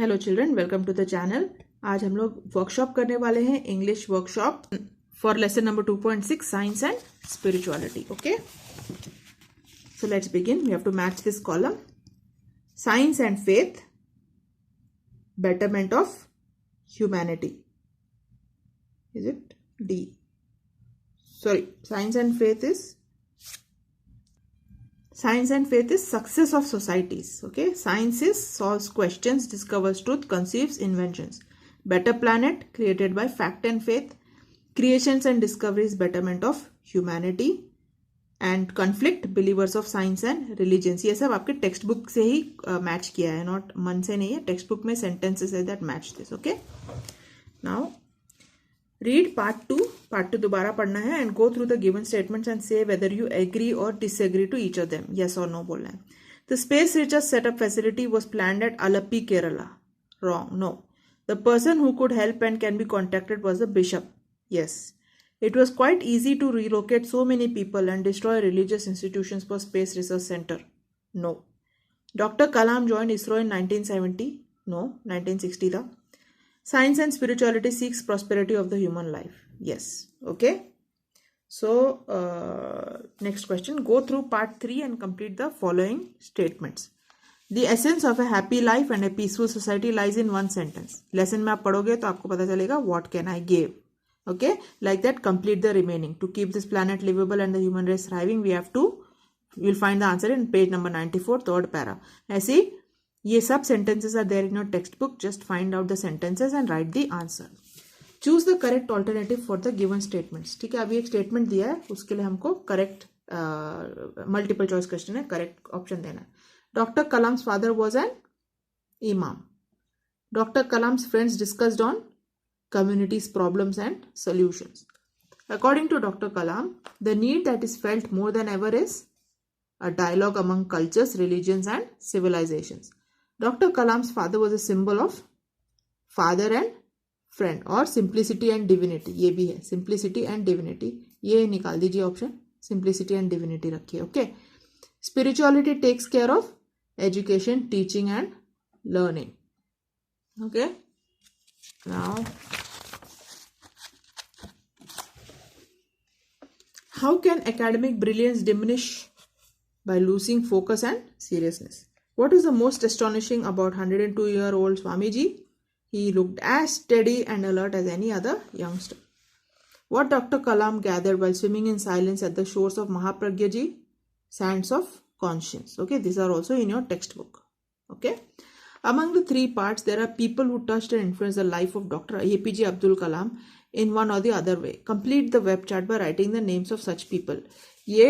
Hello children, welcome to the channel. आज हम लोग वर्कशॉप करने वाले हैं, English workshop for lesson number 2.6 science and spirituality. Okay, so let's begin. We have to match this column. Science and faith, betterment of humanity. Is it D? Sorry, science and faith is success of societies. Okay, science is solves questions, discovers truth, conceives inventions. Better planet created by fact and faith. Creations and discoveries, betterment of humanity. And conflict, believers of science and religions. ये सब आपके text book से ही match किया है, not मन से नहीं है। टेक्स्ट बुक में सेंटेंसेस है that match this. Okay, now read part two दोबारा पढ़ना है and go through the given statements and say whether you agree और disagree to each of them, yes और नो बोलना है। The space research setup facility was planned at Alleppey, Kerala. Wrong, no. The person who could help and can be contacted was the bishop, yes. It was quite easy to relocate so many people and destroy religious institutions for Space Research Center. No. Dr. Kalam joined ISRO in 1970. No, 1960 था. Science and spirituality seeks prosperity of the human life. Yes. Okay. So, next question. Go through part 3 and complete the following statements. The essence of a happy life and a peaceful society lies in one sentence. Lesson में आप पढ़ोगे तो आपको पता चलेगा what can I give. Okay, like that complete the remaining. To keep this planet livable and the human race thriving, we'll find the answer in page number 94, third para. ऐसे ये सब sentences are there in your textbook. Just find out the sentences and write the answer. Choose the correct alternative for the given statements. ठीक है, अभी एक statement दिया है, उसके लिए हमको correct multiple choice question है, correct option देना है. Dr. Kalam's father was an imam. Dr. Kalam's friends discussed on communities' problems and solutions. According to Dr. Kalam, the need that is felt more than ever is a dialogue among cultures, religions and civilizations. Dr. Kalam's father was a symbol of father and friend और simplicity and divinity. ये भी है simplicity and divinity. ये निकाल दीजिए option, simplicity and divinity रखिए. Okay. Spirituality takes care of education, teaching and learning. Okay. Now, how can academic brilliance diminish by losing focus and seriousness? What is the most astonishing about 102-year-old Swamiji? He looked as steady and alert as any other youngster. What Dr. Kalam gathered while swimming in silence at the shores of Mahapragya Ji? Sands of conscience. Okay, these are also in your textbook. Okay. Among the three parts, there are people who touched and influenced the life of Dr. APJ Abdul Kalam in one or the other way. Complete the web chat by writing the names of such people. ये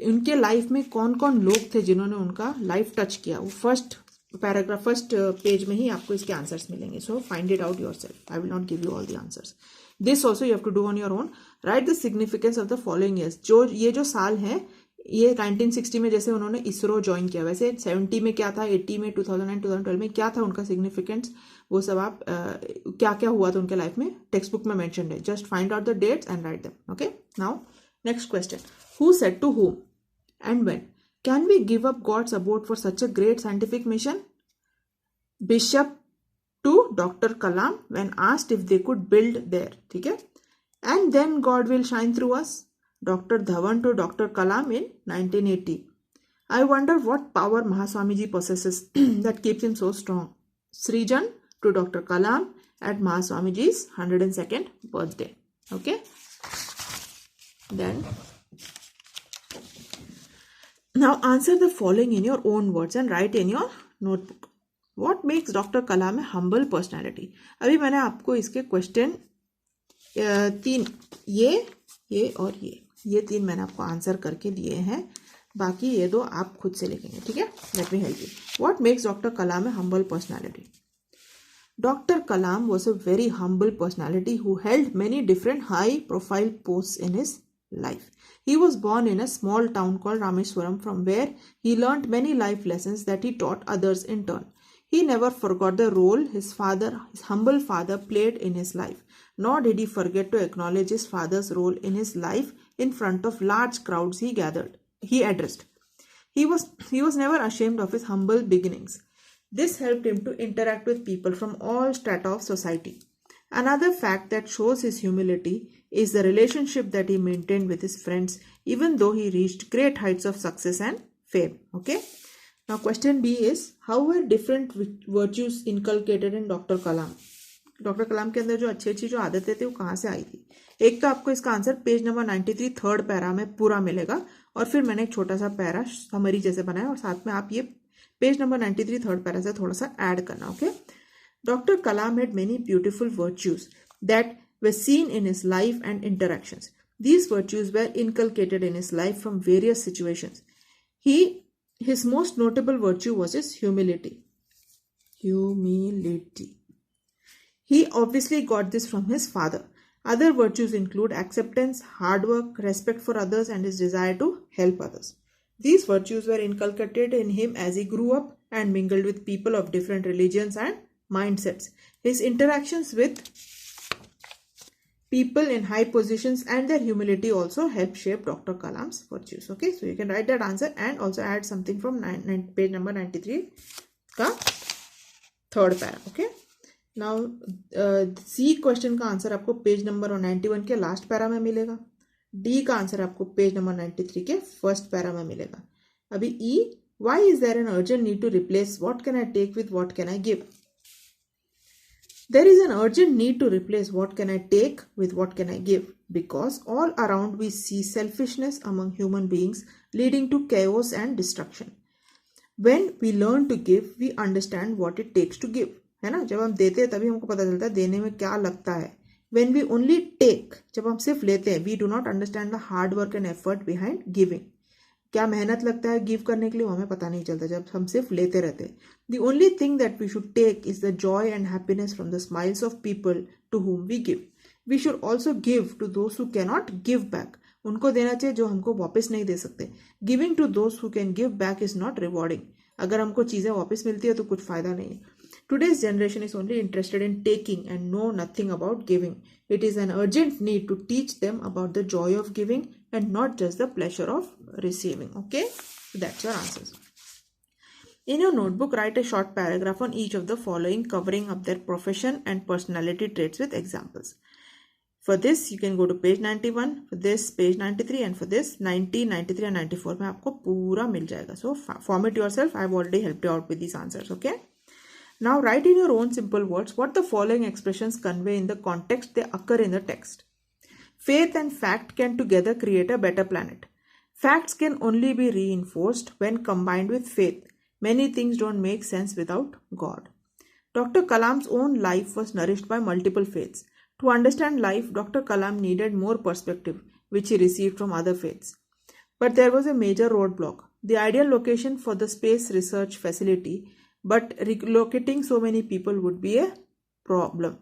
उनके life में कौन कौन लोग थे जिन्होंने उनका life touch किया, वो फर्स्ट पैराग्राफ फर्स्ट पेज में ही आपको इसके आंसर्स मिलेंगे. So find it out yourself. I will not give you all the answers. This also you have to do on your own. Write the significance of the following years. ये जो साल है, ये 1960 में जैसे उन्होंने ISRO join किया, वैसे 70 में क्या था, 80 में, 2009, 2012 में क्या था उनका सिग्निफिकेंस, वो सब आप क्या क्या हुआ था उनके लाइफ में टेक्स्ट बुक में मेंशन है. Just find out the dates and write them. Okay, now next question. Who said to whom and when can we give up God's abode for such a great scientific mission? Bishop to doctor Kalam when asked if they could build there. ठीक है, and then God will shine through us. Dr. Dhawan to Dr. Kalam in 1980. I wonder what power Mahaswamiji possesses that keeps him so strong. Srijan to Dr. Kalam at Mahaswamiji's 102nd birthday. Okay. Then, now answer the following in your own words and write in your notebook. What makes Dr. Kalam a humble personality? अभी मैंने आपको इसके question तीन, ये और ये तीन मैंने आपको आंसर करके दिए हैं. बाकी ये दो आप खुद से लिखेंगे. ठीक है, let me help you. What makes doctor Kalam A humble personality? Dr. Kalam was a very humble personality who held many different high-profile posts in his life. He was born in a small town called Rameswaram, from where he learnt many life lessons that he taught others in turn. He never forgot the role his humble father played in his life, nor did he forget to acknowledge his father's role in his life in front of large crowds he addressed. He was never ashamed of his humble beginnings. This helped him to interact with people from all strata of society. Another fact that shows his humility is the relationship that he maintained with his friends, even though he reached great heights of success and fame. Okay. Now question B is, how were different virtues inculcated in Dr. Kalam? Doctor Kalam के अंदर जो अच्छी अच्छी जो आदतें थी वो कहाँ से आई थी? एक तो आपको इसका answer page number 93 third para में पूरा मिलेगा, और फिर मैंने एक छोटा सा पैरा समरी जैसे बनाया और साथ में आप ये पेज नंबर 93 थर्ड पैरा से थोड़ा सा ऐड करना. Okay. Doctor Kalam had many beautiful virtues that were seen in his life and interactions. These virtues were inculcated in his life from various situations. His most notable virtue was his humility. Humility. He obviously got this from his father. Other virtues include acceptance, hard work, respect for others, and his desire to help others. These virtues were inculcated in him as he grew up and mingled with people of different religions and mindsets. His interactions with people in high positions and their humility also help shape Dr. Kalam's virtues. Okay, so you can write that answer and also add something from page number 93 का third para. Okay. Now C question का answer आपको page number 91 के last para में मिलेगा. D का answer आपको page number 93 के first para में मिलेगा. अभी E, why is there an urgent need to replace what can I take with what can I give? There is an urgent need to replace what can I take with what can I give, because all around we see selfishness among human beings leading to chaos and destruction. When we learn to give, we understand what it takes to give. है ना, जब हम देते हैं तभी हमको पता चलता है देने में क्या लगता है. When we only take, जब हम सिर्फ लेते हैं, we do not understand the hard work and effort behind giving. क्या मेहनत लगता है गिव करने के लिए वो हमें पता नहीं चलता जब हम सिर्फ लेते रहते हैं. The only thing that we should take is the joy and happiness from the smiles of people to whom we give. We should also give to those who cannot give back. उनको देना चाहिए जो हमको वापस नहीं दे सकते. Giving to those who can give back is not rewarding. अगर हमको चीज़ें वापस मिलती है तो कुछ फायदा नहीं है. Today's generation is only interested in taking and know nothing about giving. It is an urgent need to teach them about the joy of giving and not just the pleasure of receiving. Okay, so that's your answers. In your notebook, write a short paragraph on each of the following, covering up their profession and personality traits with examples. For this, you can go to page 91, for this page 93, and for this 90, 93 and 94 में आपको पूरा मिल जाएगा. So format yourself. I have already helped you out with these answers. Okay. Now write in your own simple words what the following expressions convey in the context they occur in the text. Faith and fact can together create a better planet. Facts can only be reinforced when combined with faith. Many things don't make sense without God. Dr. Kalam's own life was nourished by multiple faiths. To understand life, Dr. Kalam needed more perspective, which he received from other faiths. But there was a major roadblock. The ideal location for the space research facility, but relocating so many people would be a problem.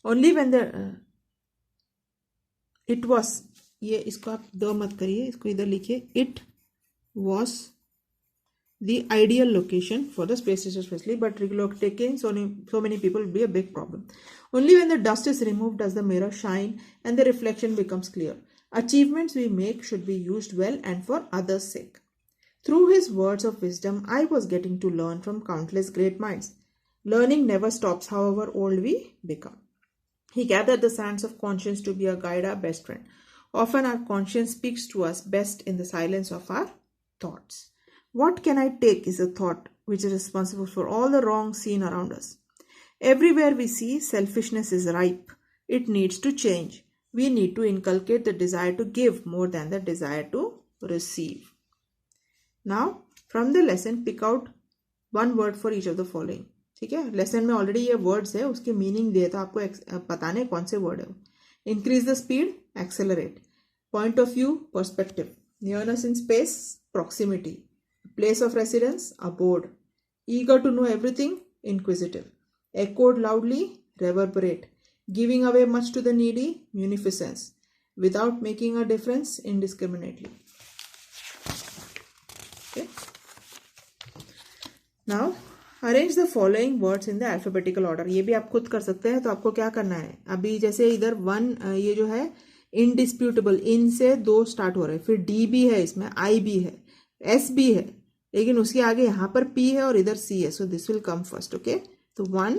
Only when it was, ये इसको आप the मत करिए, इसको इधर लिखिए. It was the ideal location for the space research facility, but relocating so many people would be a big problem. Only when the dust is removed does the mirror shine and the reflection becomes clear. Achievements we make should be used well and for others' sake. Through his words of wisdom, I was getting to learn from countless great minds. Learning never stops, however old we become. He gathered the sands of conscience to be our guide, our best friend. Often our conscience speaks to us best in the silence of our thoughts. What can I take is a thought which is responsible for all the wrong seen around us. Everywhere we see selfishness is ripe. It needs to change. We need to inculcate the desire to give more than the desire to receive. Now, from the lesson, pick out one word for each of the following. ठीक है, lesson में already ये words है, उसके meaning दिए तो आपको बताने कौन से वर्ड है. Increase the speed, accelerate. Point of view, perspective. Nearness in space, proximity. Place of residence, abode. Eager to know everything, inquisitive. echoed loudly, reverberate. Giving away much to the needy, munificence. Without making a difference, indiscriminately. Okay. Now, arrange the following words in the alphabetical order. ये भी आप खुद कर सकते हैं. तो आपको क्या करना है, अभी जैसे इधर वन, ये जो है इनडिस्प्यूटेबल, इन से 2 स्टार्ट हो रहे हैं, फिर डी भी है, इसमें आई भी है, एस भी है, लेकिन उसके आगे यहाँ पर P है और इधर C है, so this will come first. Okay, तो 1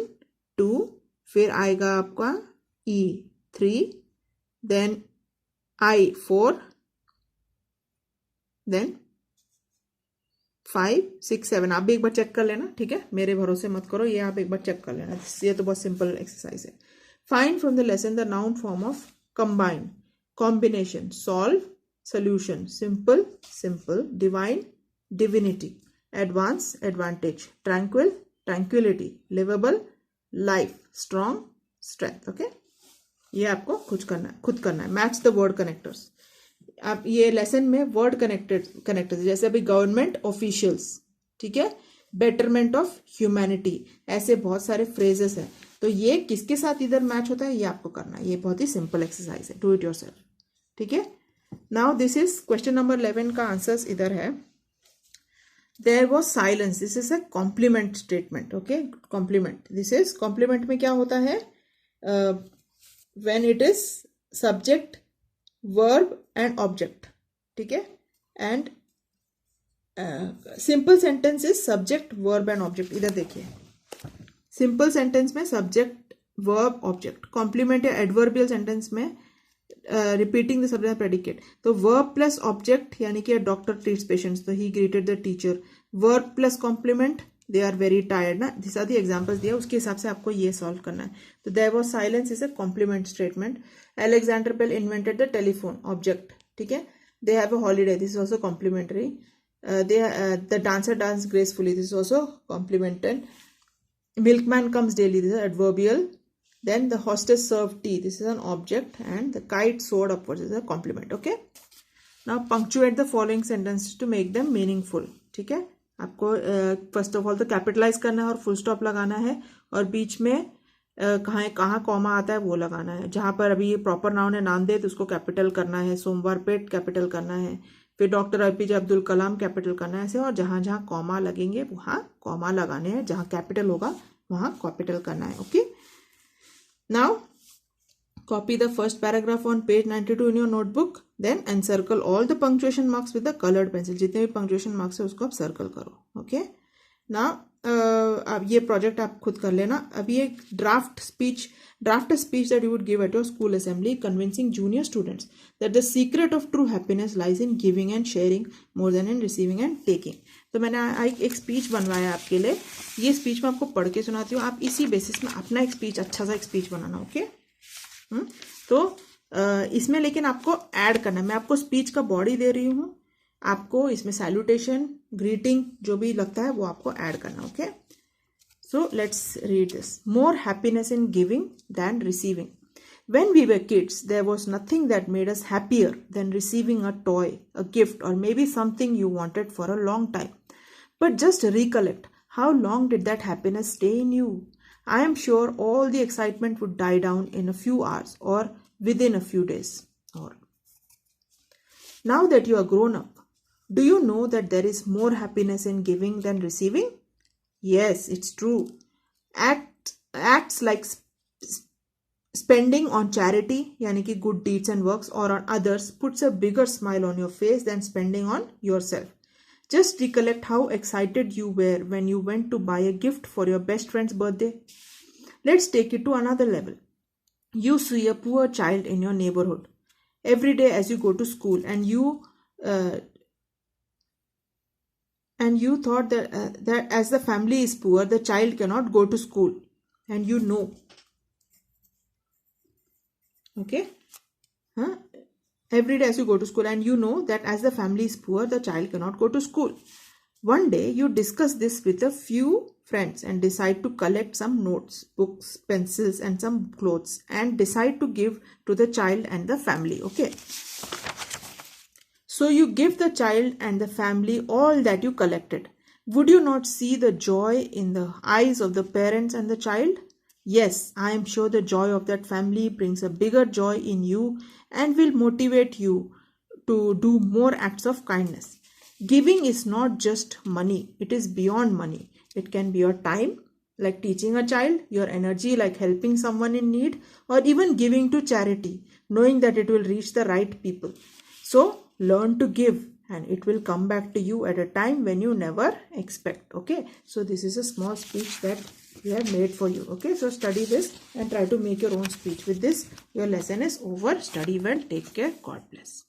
2, फिर आएगा आपका E 3, देन I 4, देन 5 6 7. आप भी एक बार चेक कर लेना, ठीक है, मेरे भरोसे मत करो, ये आप एक बार चेक कर लेना. ये तो बहुत सिंपल एक्सरसाइज है. Find from the lesson the noun form of combine, combination, solve, solution, simple, simple, divine, divinity, advance, advantage, tranquil, tranquility, livable, life, strong, strength. Okay, ये आपको खुद करना है. Match the word connectors. आप ये lesson में word connectors जैसे अभी गवर्नमेंट ऑफिशियल्स, ठीक है, बेटरमेंट ऑफ ह्यूमैनिटी, ऐसे बहुत सारे फ्रेजेस हैं. तो ये किसके साथ इधर मैच होता है ये आपको करना है. ये बहुत ही सिंपल एक्सरसाइज है. डू इट योरसेल्फ, ठीक है. Now this is question number 11 का आंसर्स इधर है. There was silence, this is a complement statement. Okay, complement, this is complement में क्या होता है, when it is subject, verb and object, ठीक है. And simple sentence is subject, verb and object. इधर देखिए, सिंपल सेंटेंस में सब्जेक्ट, वर्ब, ऑब्जेक्ट. कॉम्प्लीमेंट या एडवर्बियल सेंटेंस में रिपीटिंग द सब्जेक्ट प्रेडिकेट. तो वर्ब प्लस ऑब्जेक्ट यानी कि डॉक्टर ट्रीट्स पेशेंट्स, तो he greeted the teacher. Verb plus complement, they are very tired ना. दिस आर द एग्जांपल्स दिया, उसके हिसाब से आपको ये सॉल्व करना है. तो there was silence is a complement statement. Alexander Bell invented the telephone, object, ठीक है. They have a holiday, this is also complementary. The dancer dance gracefully, this is also complemented. Milkman comes daily, this is adverbial. Then the hostess served tea, this is an object. And the kite soared upwards, this is a complement. Okay, now punctuate the following sentences to make them meaningful. ठीक है, आपको first of all तो capitalise करना है और full stop लगाना है, और बीच में कहाँ कॉमा आता है वो लगाना है. जहां पर अभी ये प्रॉपर नाउन है नांदेड़, तो उसको कैपिटल करना है. सोमवार पेट कैपिटल करना है. फिर doctor APJ Abdul Kalam capital करना है ऐसे. और जहां जहां कॉमा लगेंगे वहां कॉमा लगाने हैं, जहां कैपिटल होगा वहां कैपिटल करना है. Okay, now copy the first paragraph on page 92 in your notebook, then encircle all the punctuation marks with the coloured pencil. जितने भी पंक्चुएशन मार्क्स है उसको आप सर्कल करो. ओके, नाउ अब ये प्रोजेक्ट आप खुद कर लेना. अभी एक draft a speech that you would give at your school assembly convincing junior students that the secret of true happiness lies in giving and sharing more than in receiving and taking. तो मैंने एक speech बनवाया आपके लिए. ये speech मैं आपको पढ़ के सुनाती हूँ, आप इसी बेसिस में अपना एक स्पीच, अच्छा सा एक स्पीच बनाना. ओके, तो इसमें लेकिन आपको ऐड करना है. मैं आपको स्पीच का बॉडी दे रही हूँ, आपको इसमें सैल्यूटेशन, ग्रीटिंग जो भी लगता है वो आपको ऐड करना. Okay, so let's read this. More happiness in giving than receiving. When we were kids, there was nothing that made us happier than receiving a toy, a gift, or maybe something you wanted for a long time. But just recollect, how long did that happiness stay in you? I am sure all the excitement would die down in a few hours or within a few days. Or now that you are grown up, do you know that there is more happiness in giving than receiving? Yes, it's true. Acts like spending on charity, यानी कि good deeds and works, or on others puts a bigger smile on your face than spending on yourself. Just recollect how excited you were when you went to buy a gift for your best friend's birthday. Let's take it to another level. You see a poor child in your neighborhood every day as you go to school, and you thought that as the family is poor, the child cannot go to school, and you know. Okay, every day as you go to school, and you know that as the family is poor, the child cannot go to school. One day you discuss this with a few friends and decide to collect some notes, books, pencils, and some clothes, and decide to give to the child and the family. Okay, so you give the child and the family all that you collected. Would you not see the joy in the eyes of the parents and the child? Yes, I am sure the joy of that family brings a bigger joy in you and will motivate you to do more acts of kindness. Giving is not just money, it is beyond money. It can be your time, like teaching a child, your energy, like helping someone in need, or even giving to charity, knowing that it will reach the right people. So, learn to give and it will come back to you at a time when you never expect. Okay, so this is a small speech that we have made for you. Okay, so study this and try to make your own speech. With this, your lesson is over. Study well. Take care. God bless.